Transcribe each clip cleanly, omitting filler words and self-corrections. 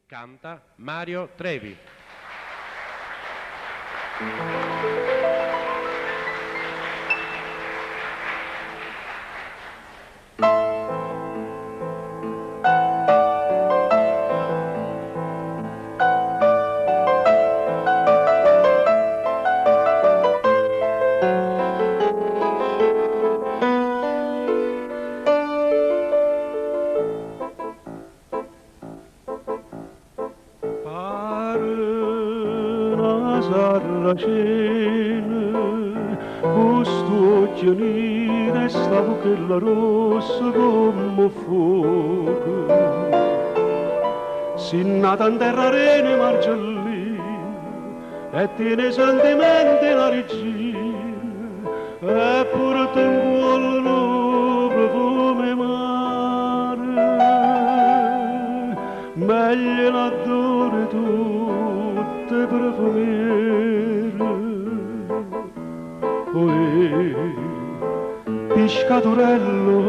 Canta Mario Trevi. Questo occhio restavo quella rossa come fuoco, si nata in terra rene margiallì e tiene sentimenti la regina, eppure te in cuore profume mare, meglio l'addore tutte profumiere. Piscatorello,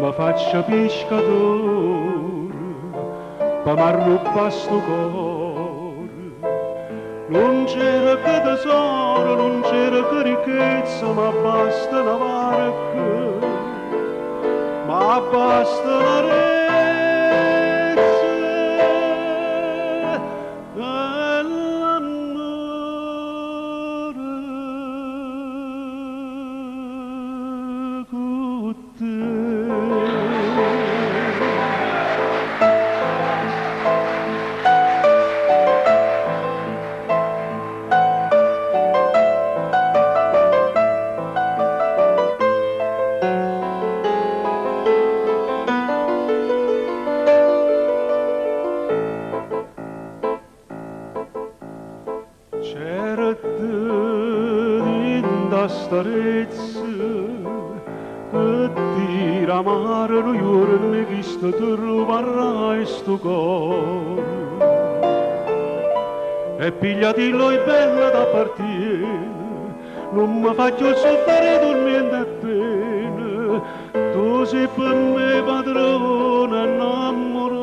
ma faccia piscatore, pa m'arrubba sto cuore. Non c'era che tesoro, non c'era che ricchezza, ma basta una barca, ma basta una rete. Starezza che ti ramare lo giorno che sto tu rubarai sto cuore e pigliatilo è bella da partire non mi faccio soffrire dormendo a pena tu sei per me padrona innamorata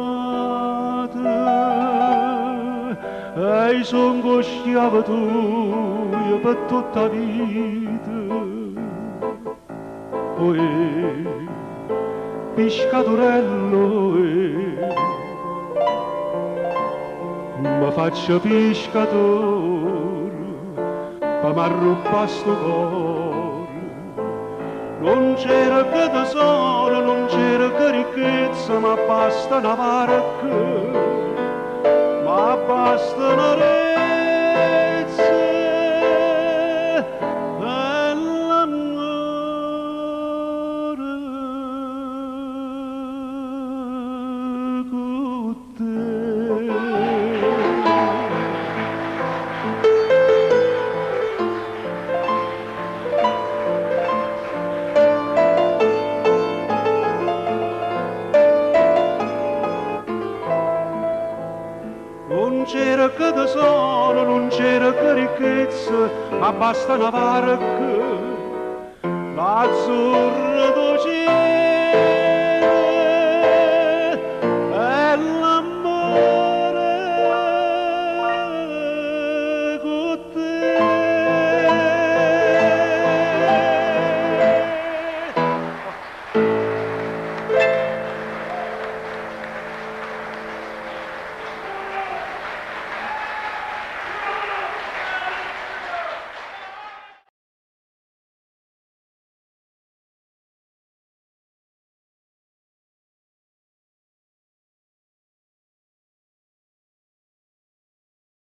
e son cosciava tu per tutta vita. Piscatorello, ma faccia piscatore, pa m'arrubba sto cuore. Non c'era che tesoro, non c'era che ricchezza, ma basta una barca, ma basta una rete. Non c'era che tesoro, non c'era che ricchezza, ma basta una barca, l'azzurra dolce.